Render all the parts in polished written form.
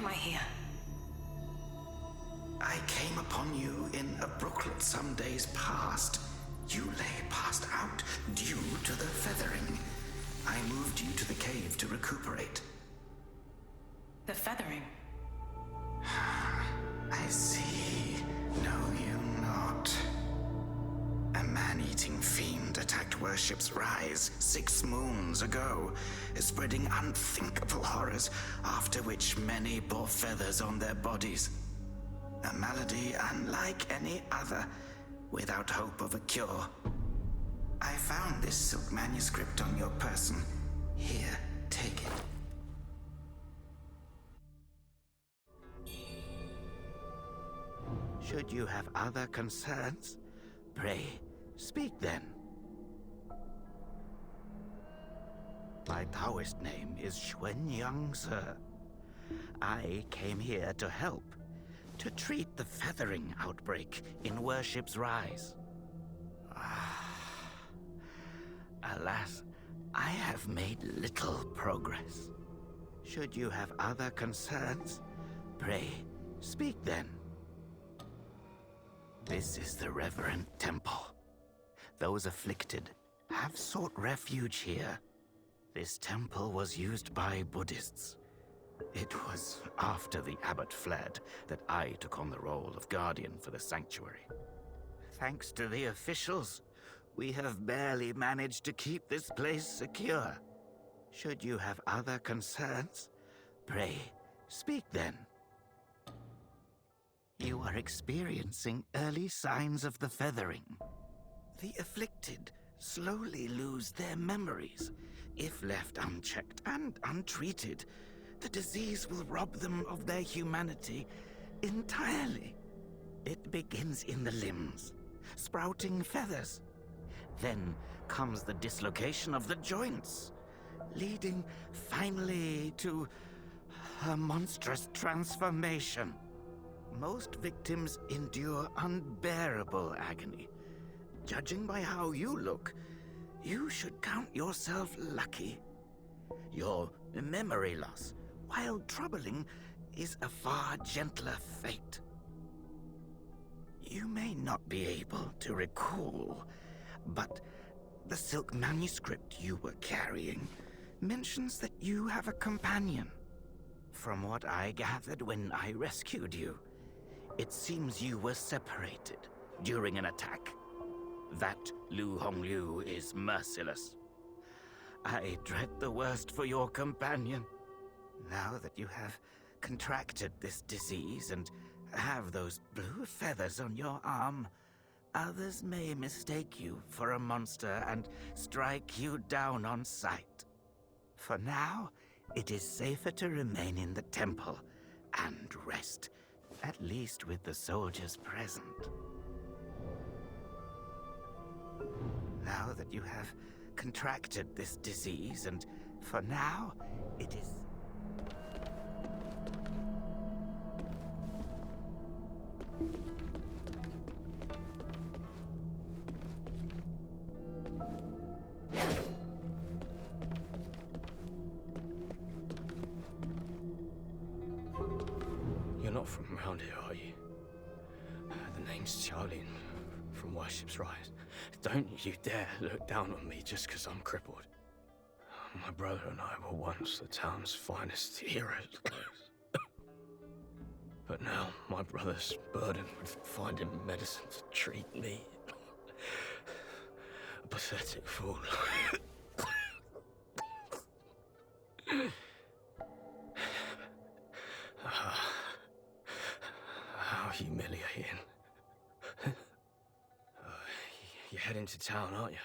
am I here? I came upon you in a brooklet some days past. You lay passed out due to the feathering. I moved you to the cave to recuperate. The feathering? I see. Know you not. A man-eating fiend attacked Worship's Rise 6 moons ago, spreading unthinkable horrors, after which many bore feathers on their bodies. A malady unlike any other, without hope of a cure. I found this silk manuscript on your person. Here, take it. Should you have other concerns, pray, speak then. My Taoist name is Xuanyang, sir. I came here to help, to treat the feathering outbreak in Worship's Rise. Alas, I have made little progress. Should you have other concerns, pray, speak then. This is the reverent temple. Those afflicted have sought refuge here. This temple was used by Buddhists. It was after the abbot fled that I took on the role of guardian for the sanctuary. Thanks to the officials, we have barely managed to keep this place secure. Should you have other concerns, pray, speak then. You are experiencing early signs of the feathering. The afflicted slowly lose their memories. If left unchecked and untreated, the disease will rob them of their humanity entirely. It begins in the limbs, sprouting feathers. Then comes the dislocation of the joints, leading finally to a monstrous transformation. Most victims endure unbearable agony. Judging by how you look, you should count yourself lucky. Your memory loss, while troubling, is a far gentler fate. You may not be able to recall, but the silk manuscript you were carrying mentions that you have a companion. From what I gathered when I rescued you, it seems you were separated during an attack. That Lu Hongliu is merciless. I dread the worst for your companion. Now that you have contracted this disease and have those blue feathers on your arm, others may mistake you for a monster and strike you down on sight. For now, it is safer to remain in the temple and rest, at least with the soldiers present. Now that you have contracted this disease, and for now, it is... You're not from around here, are you? The name's Shaolin, from Worship's Rise. Don't you dare look down on me just because I'm crippled. My brother and I were once the town's finest heroes. But now my brother's burdened with finding medicine to treat me. A pathetic fool. How humiliating. You're heading to town, aren't you?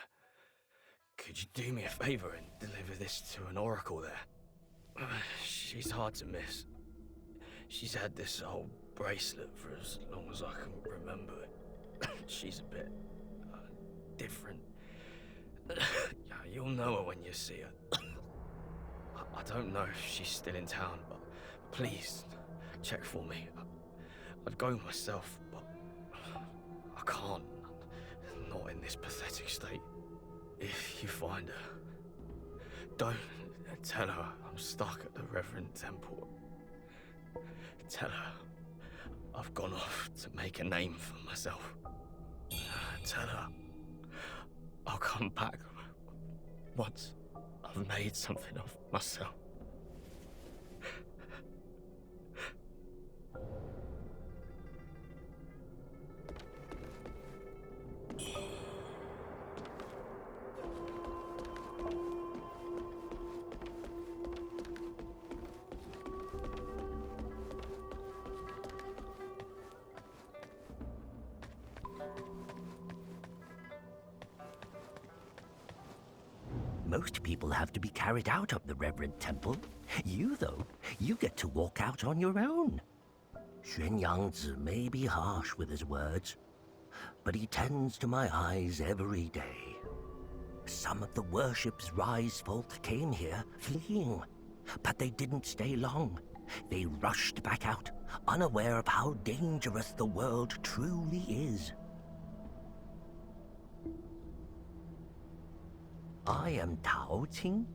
Could you do me a favor and deliver this to an oracle there? She's hard to miss. She's had this old bracelet for as long as I can remember. She's a bit different. Yeah, you'll know her when you see her. I don't know if she's still in town, but please check for me. I'd go myself, but I can't. Not in this pathetic state. If you find her, don't tell her I'm stuck at the Reverend Temple. Tell her I've gone off to make a name for myself. Tell her I'll come back once I've made something of myself. Most people have to be carried out of the Reverend Temple. You, though, you get to walk out on your own. Xuan Yangzi may be harsh with his words, but he tends to my eyes every day. Some of the worship's rise folk came here fleeing, but they didn't stay long. They rushed back out, unaware of how dangerous the world truly is. I am Tao Ting,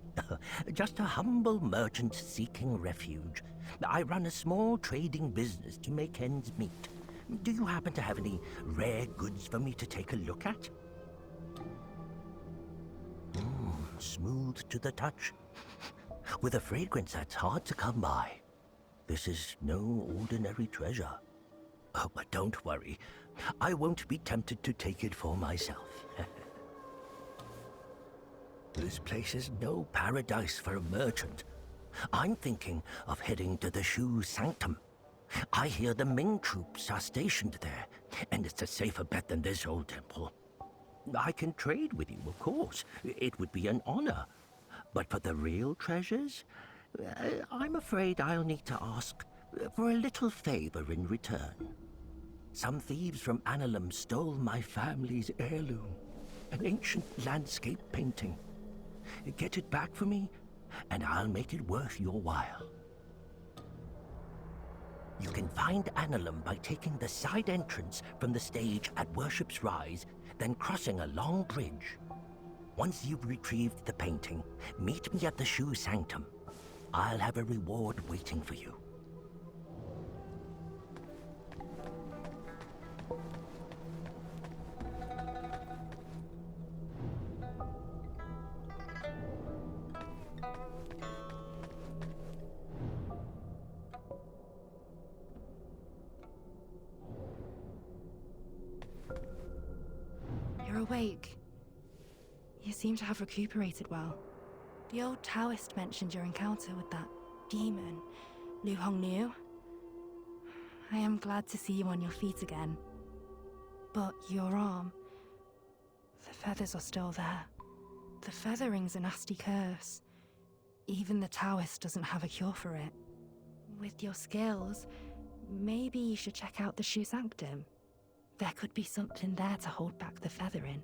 just a humble merchant seeking refuge. I run a small trading business to make ends meet. Do you happen to have any rare goods for me to take a look at? Smooth to the touch, with a fragrance that's hard to come by. This is no ordinary treasure. Oh, but don't worry, I won't be tempted to take it for myself. This place is no paradise for a merchant. I'm thinking of heading to the Shu Sanctum. I hear the Ming troops are stationed there, and it's a safer bet than this old temple. I can trade with you, of course. It would be an honor. But for the real treasures, I'm afraid I'll need to ask for a little favor in return. Some thieves from Annalum stole my family's heirloom, an ancient landscape painting. Get it back for me, and I'll make it worth your while. You can find Annalum by taking the side entrance from the stage at Worship's Rise, then crossing a long bridge. Once you've retrieved the painting, meet me at the Shu Sanctum. I'll have a reward waiting for you. You're awake. You seem to have recuperated well. The old Taoist mentioned your encounter with that demon, Lu Hongnu. I am glad to see you on your feet again. But your arm... the feathers are still there. The feathering's a nasty curse. Even the Taoist doesn't have a cure for it. With your skills, maybe you should check out the Shu Sanctum. There could be something there to hold back the feathering.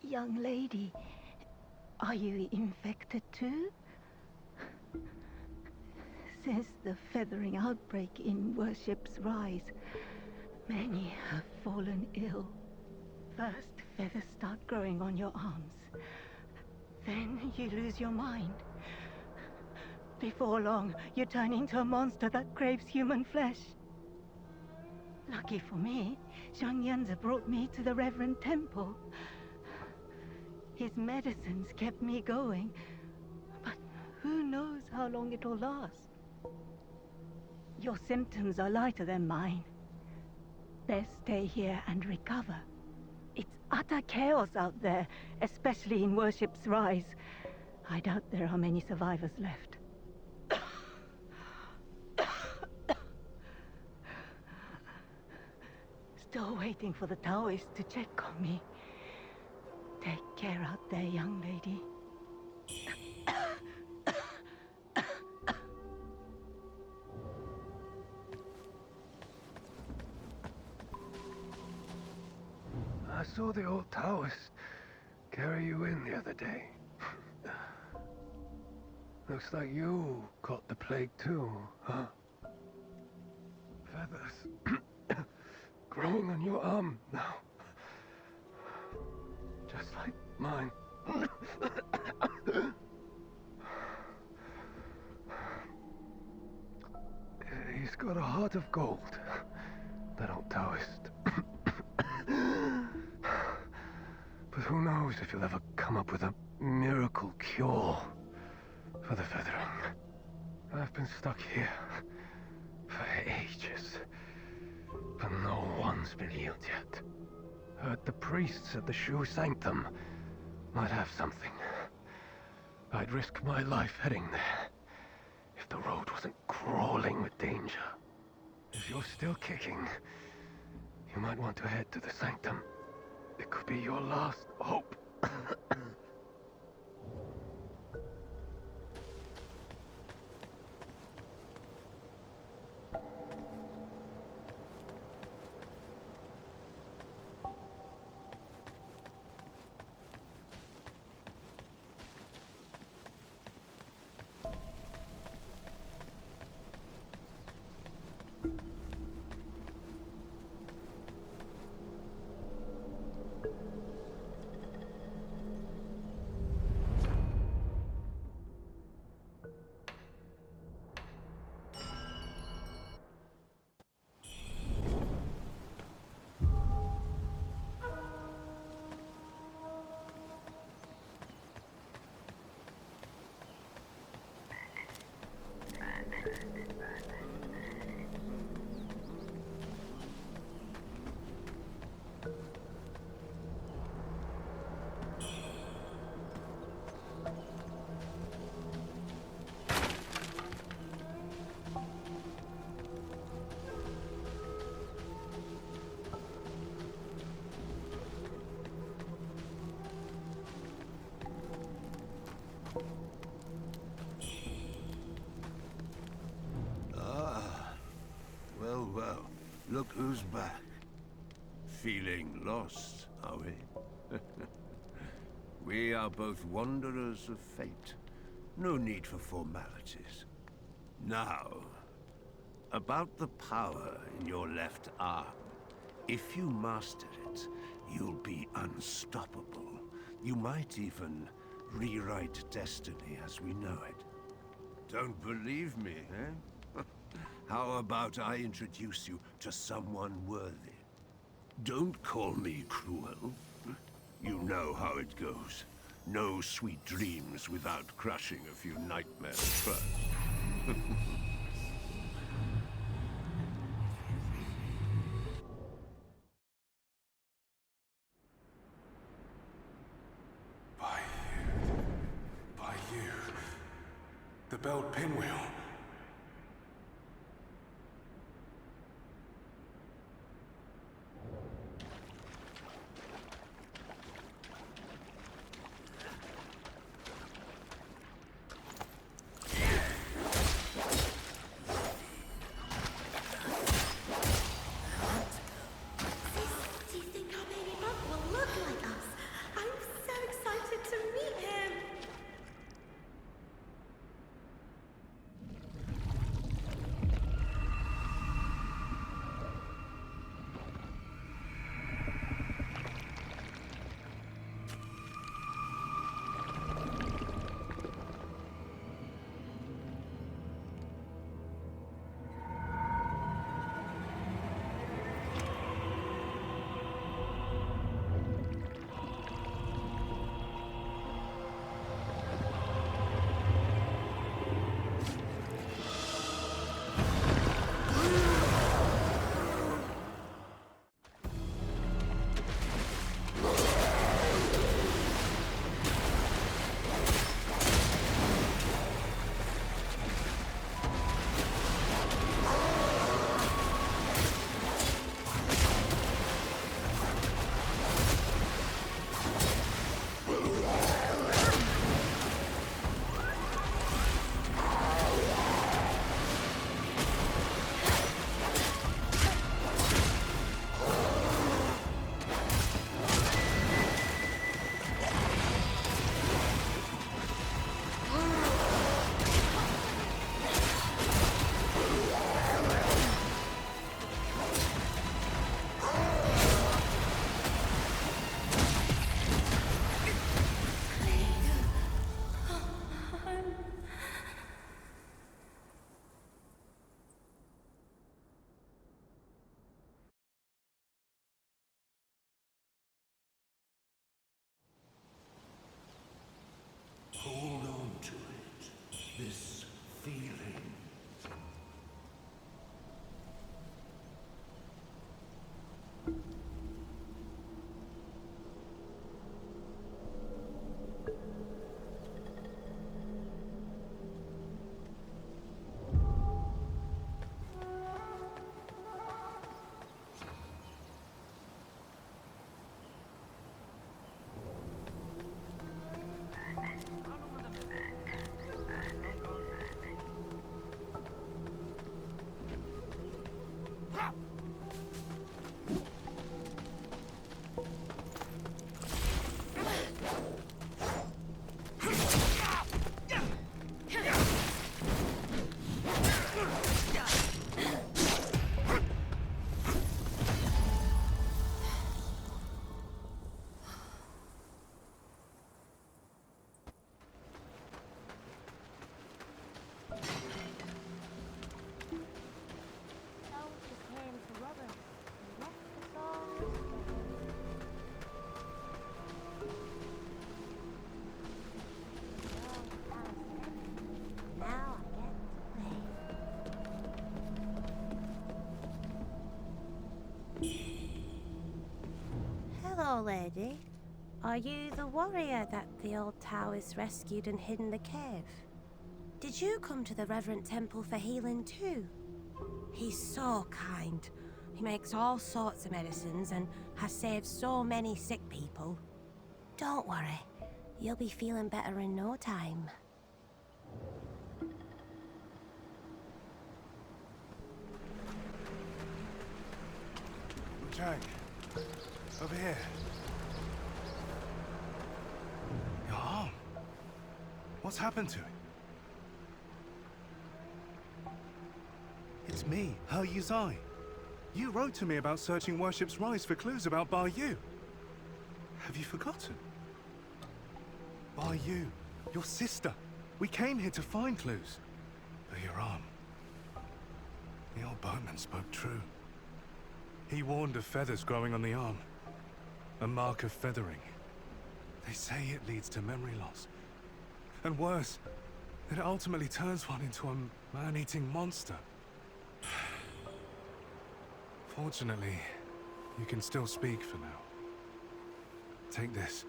Young lady, are you infected too? Since the feathering outbreak in Worship's Rise, many have fallen ill. First, feathers start growing on your arms. Then you lose your mind. Before long, you turn into a monster that craves human flesh. Lucky for me, Zhang Yanzi brought me to the Reverend Temple. His medicines kept me going, but who knows how long it'll last. Your symptoms are lighter than mine. Best stay here and recover. It's utter chaos out there, especially in Worship's Rise. I doubt there are many survivors left. Still waiting for the Taoists to check on me. Take care out there, young lady. I saw the old Taoist carry you in the other day. Looks like you caught the plague too, huh? Feathers growing on your arm now. Just like mine. He's got a heart of gold, that old Taoist. But who knows if you'll ever come up with a miracle cure for the feathering. I've been stuck here for ages, but no one's been healed yet. Heard the priests at the Shu Sanctum might have something. I'd risk my life heading there if the road wasn't crawling with danger. If you're still kicking, you might want to head to the Sanctum. It could be your last hope. Well, look who's back. Feeling lost, are we? We are both wanderers of fate. No need for formalities. Now, about the power in your left arm. If you master it, you'll be unstoppable. You might even rewrite destiny as we know it. Don't believe me, eh? How about I introduce you to someone worthy? Don't call me cruel. You know how it goes. No sweet dreams without crushing a few nightmares first. By you. The belled pinwheel. Do you think our baby brother will look like us? I'm so excited to meet him! this feeling. Hello, lady. Are you the warrior that the old Taoist rescued and hid in the cave? Did you come to the Reverend Temple for healing too? He's so kind. He makes all sorts of medicines and has saved so many sick people. Don't worry. You'll be feeling better in no time. Wuchang, over here. Your arm. What's happened to it? It's me, He Yuzai. You wrote to me about searching Worship's Rise for clues about Bar Yu. Have you forgotten? Bar Yu, your sister. We came here to find clues. But your arm. The old boatman spoke true. He warned of feathers growing on the arm. A mark of feathering. They say it leads to memory loss. And worse, it ultimately turns one into a man-eating monster. Fortunately, you can still speak for now. Take this.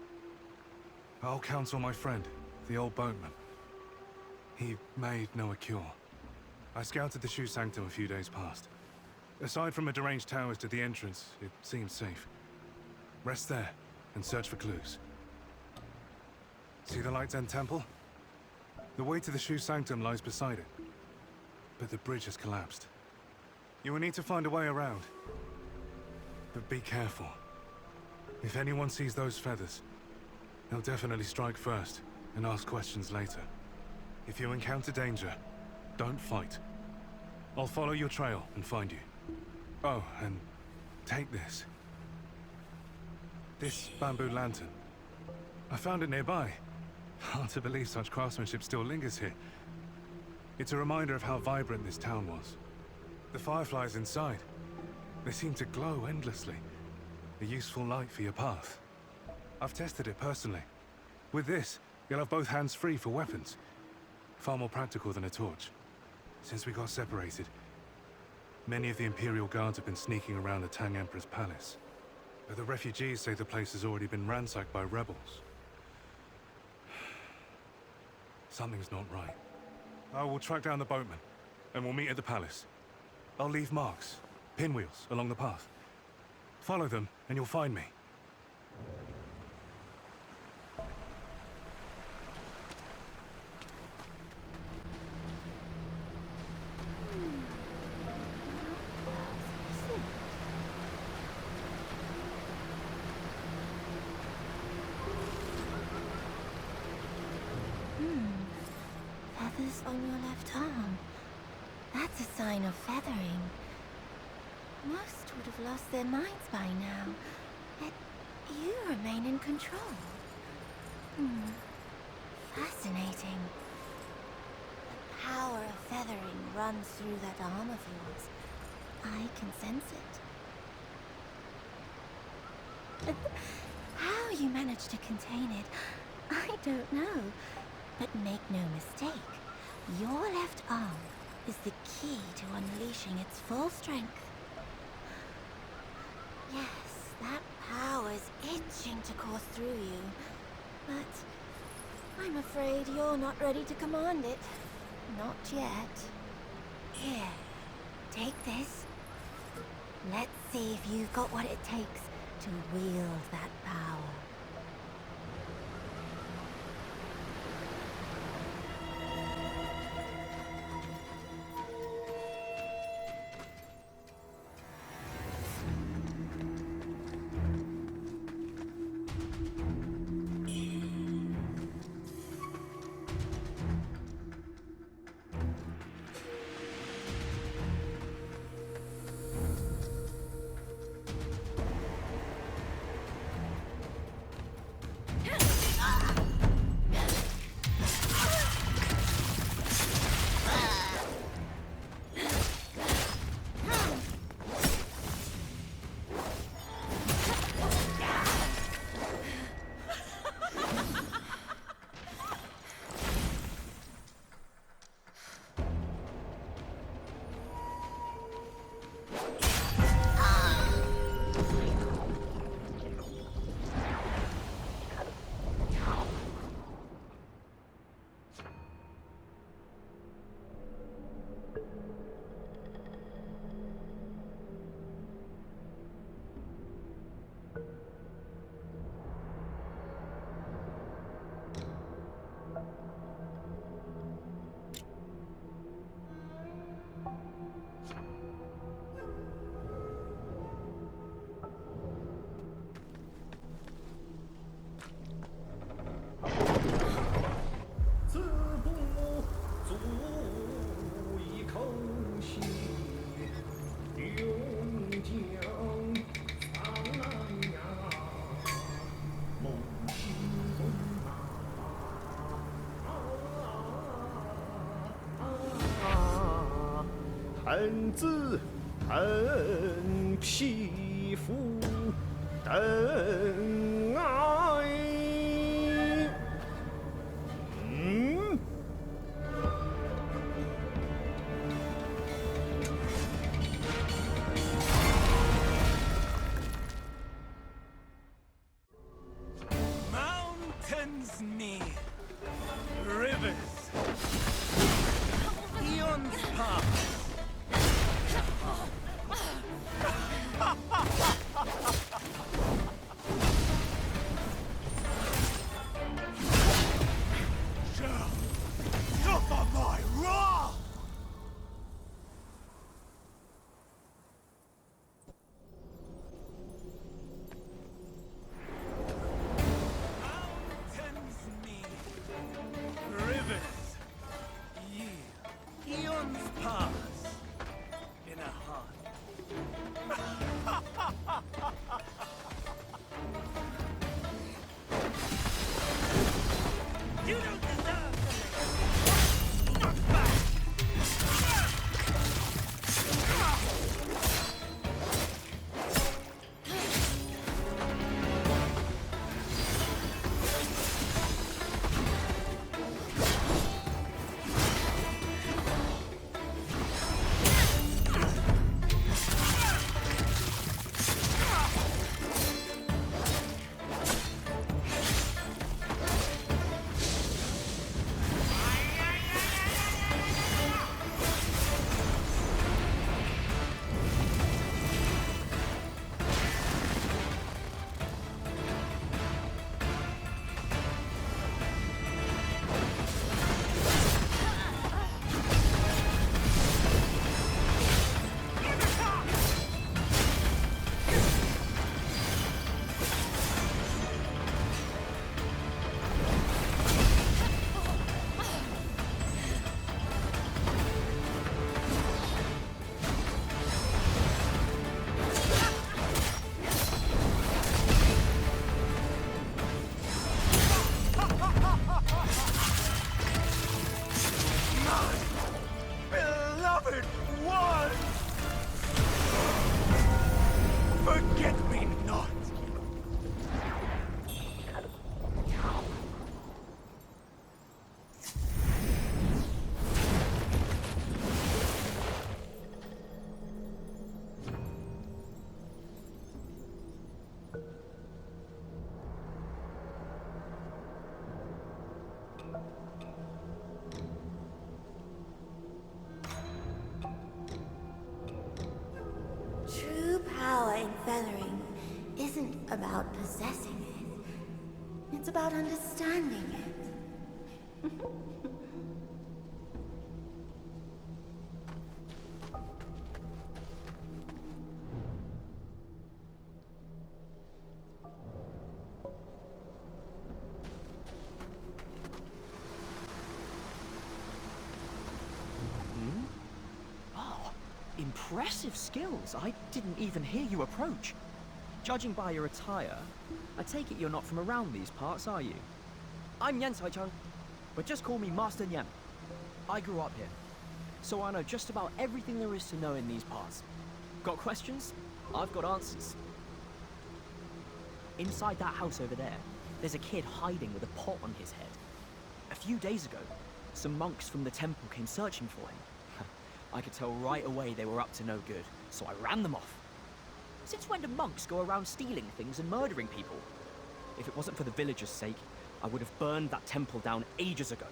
I'll counsel my friend, the old boatman. He made Noah cure. I scouted the Shu Sanctum a few days past. Aside from a deranged towers to the entrance, it seems safe. Rest there and search for clues. See the Light's End Temple? The way to the Shu Sanctum lies beside it. But the bridge has collapsed. You will need to find a way around. But be careful. If anyone sees those feathers, they'll definitely strike first and ask questions later. If you encounter danger, don't fight. I'll follow your trail and find you. Oh, and take this. This bamboo lantern. I found it nearby. Hard to believe such craftsmanship still lingers here. It's a reminder of how vibrant this town was. The fireflies inside, they seem to glow endlessly. A useful light for your path. I've tested it personally. With this, you'll have both hands free for weapons. Far more practical than a torch. Since we got separated, many of the Imperial Guards have been sneaking around the Tang Emperor's palace. But the refugees say the place has already been ransacked by rebels. Something's not right. I will track down the boatman, and we'll meet at the palace. I'll leave marks, pinwheels, along the path. Follow them, and you'll find me. Feathers on your left arm. That's a sign of feathering. Most would have lost their minds by now. Yet you remain in control. Fascinating. The power of feathering runs through that arm of yours. I can sense it. How you managed to contain it, I don't know. But make no mistake, Your left arm is the key to unleashing its full strength. Yes, that power's itching to course through you, but I'm afraid you're not ready to command it. Not yet. Here, take this. Let's see if you've got what it takes to wield that power.恨子恨匹夫等爱。Mountains near, rivers, eons past. possessing it. It's about understanding it. Impressive skills. I didn't even hear you approach. Judging by your attire, I take it you're not from around these parts, are you? I'm Yen Sai-chang, but just call me Master Yen. I grew up here, so I know just about everything there is to know in these parts. Got questions? I've got answers. Inside that house over there, there's a kid hiding with a pot on his head. A few days ago, some monks from the temple came searching for him. I could tell right away they were up to no good, so I ran them off. Since when do monks go around stealing things and murdering people? If it wasn't for the villagers' sake, I would have burned that temple down ages ago.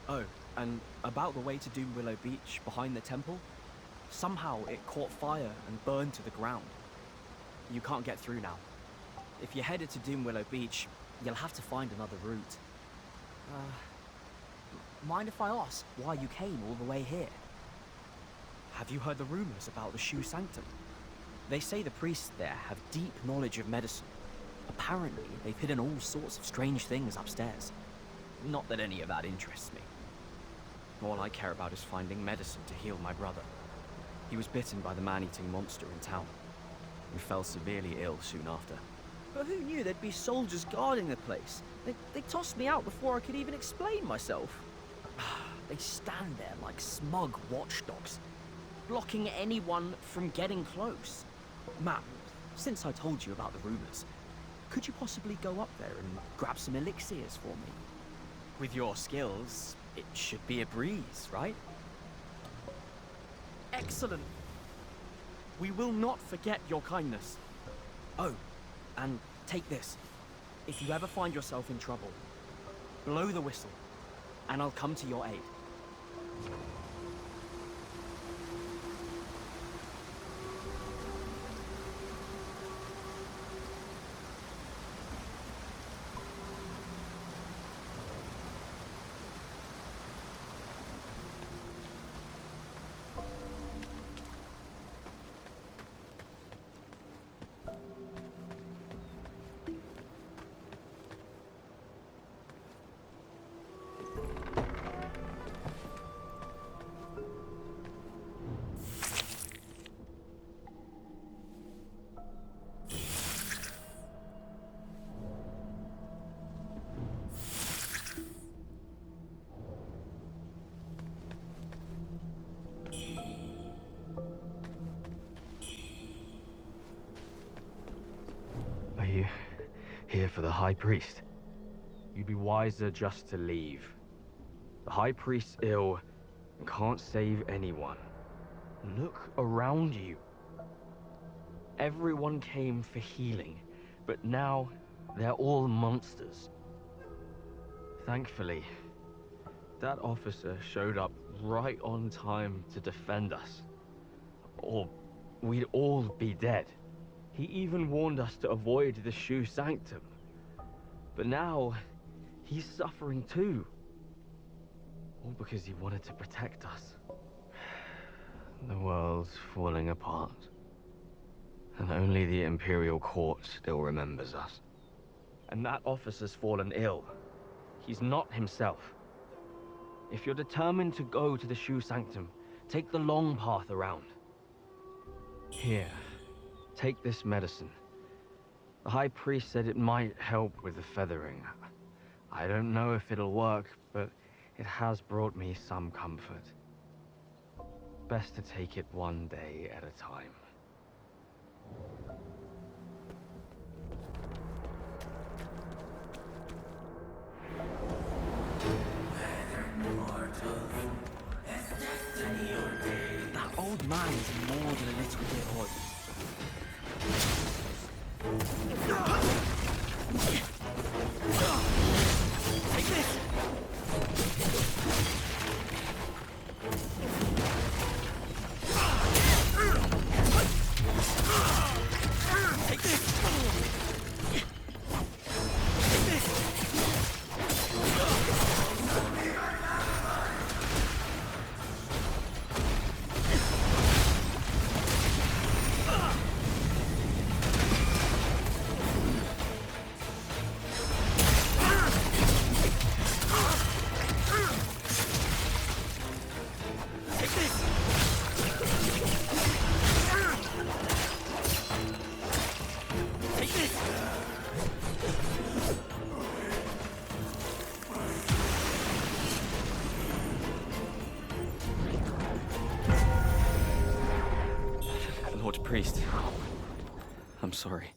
Oh, and about the way to Doom Willow Beach behind the temple, somehow it caught fire and burned to the ground. You can't get through now. If you're headed to Doom Willow Beach, you'll have to find another route. Mind if I ask why you came all the way here? Have you heard the rumors about the Shu Sanctum? They say the priests there have deep knowledge of medicine. Apparently, they've hidden all sorts of strange things upstairs. Not that any of that interests me. All I care about is finding medicine to heal my brother. He was bitten by the man-eating monster in town. He fell severely ill soon after. But who knew there'd be soldiers guarding the place? They tossed me out before I could even explain myself. They stand there like smug watchdogs, blocking anyone from getting close. Ma'am, since I told you about the rumors, could you possibly go up there and grab some elixirs for me? With your skills, it should be a breeze, right? Excellent. We will not forget your kindness. Oh, and take this. If you ever find yourself in trouble, blow the whistle, and I'll come to your aid. Are you here for the High Priest? You'd be wiser just to leave. The High Priest's ill and can't save anyone. Look around you. Everyone came for healing, but now they're all monsters. Thankfully, that officer showed up right on time to defend us. Or we'd all be dead. He even warned us to avoid the Shu Sanctum. But now, he's suffering too. All because he wanted to protect us. The world's falling apart. And only the Imperial Court still remembers us. And that officer's fallen ill. He's not himself. If you're determined to go to the Shu Sanctum, take the long path around. Here. Take this medicine. The High Priest said it might help with the feathering. I don't know if it'll work, but it has brought me some comfort. Best to take it one day at a time. That old man is more than a little bit odd. Take this! Take this! Priest. I'm sorry.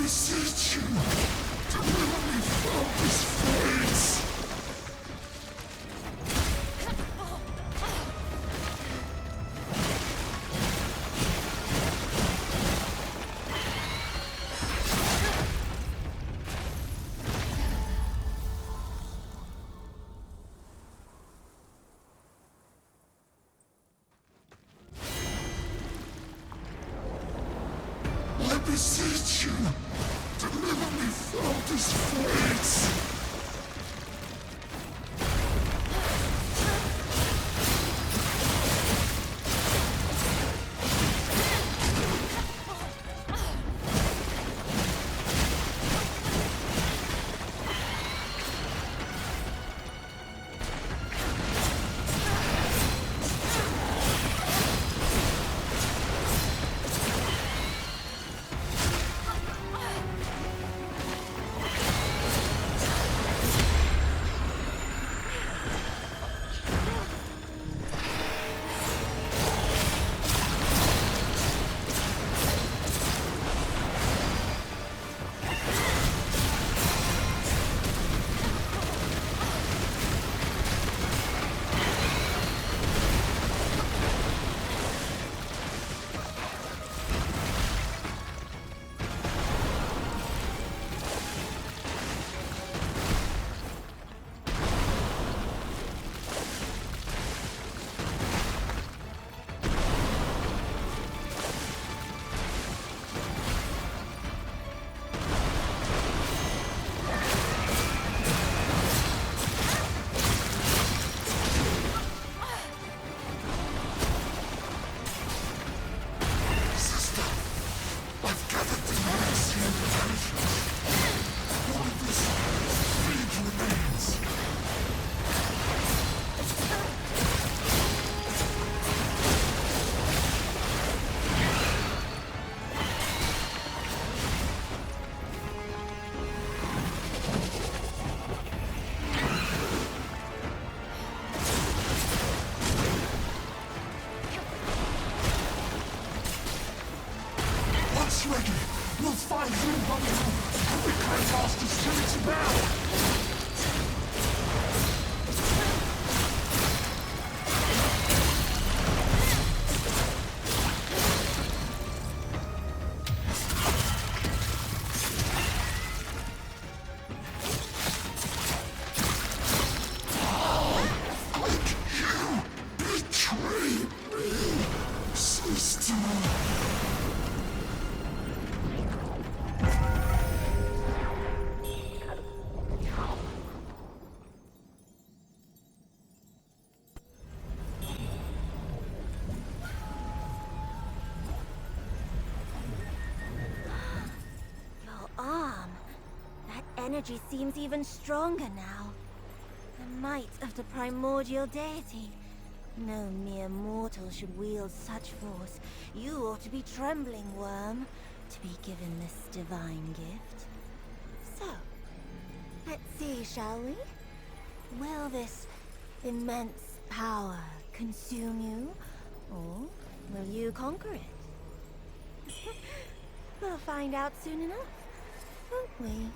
beseech you, deliver me from this fate! I beseech you, deliver me from this fate! Ready. We'll find you, Wuchang. We can't ask to send it now. You betrayed me, sister. Energy seems even stronger now. The might of the primordial deity. No mere mortal should wield such force. You ought to be trembling, worm, to be given this divine gift. So, let's see, shall we? Will this immense power consume you, or will you conquer it? We'll find out soon enough, won't we?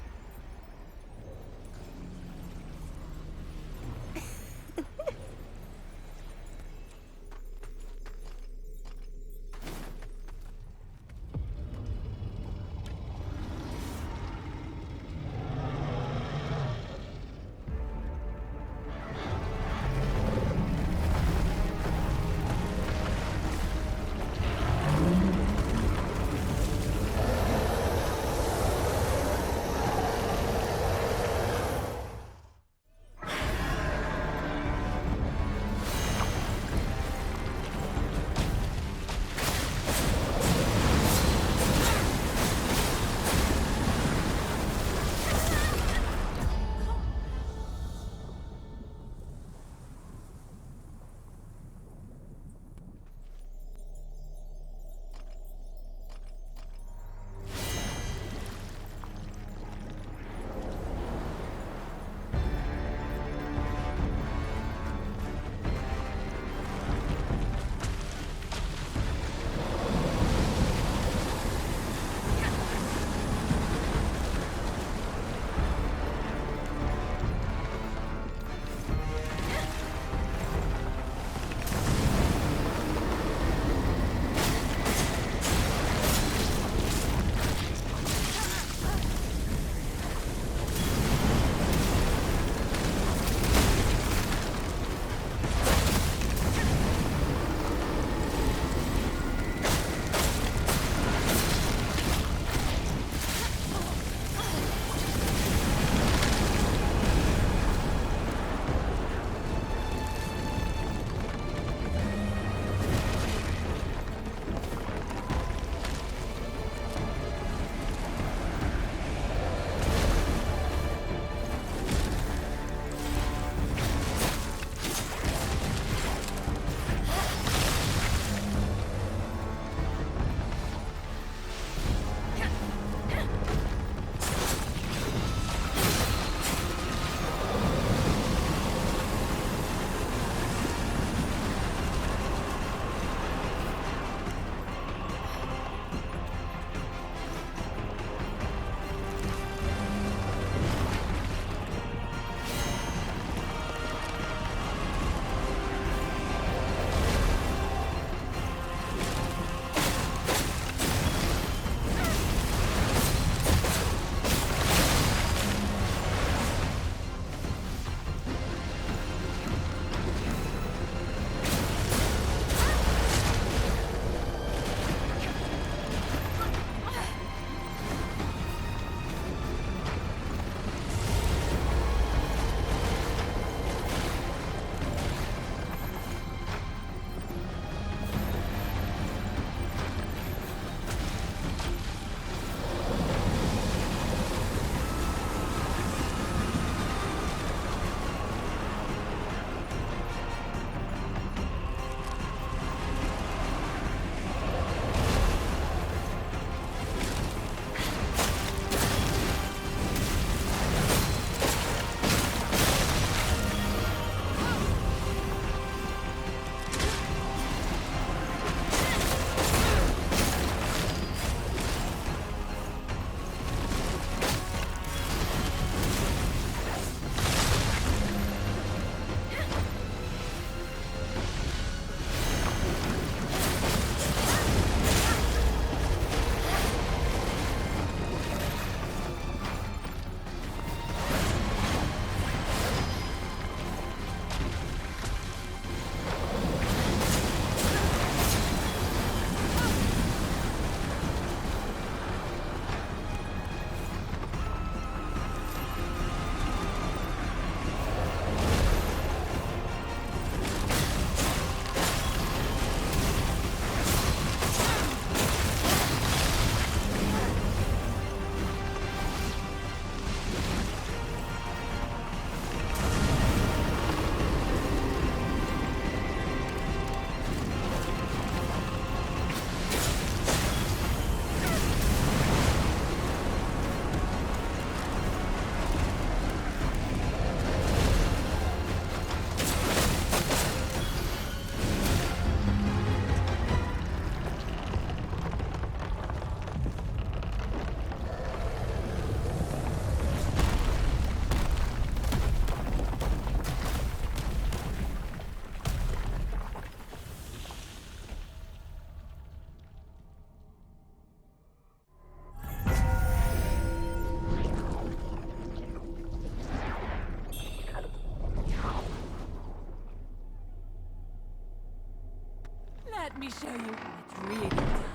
Let me show you how it really does.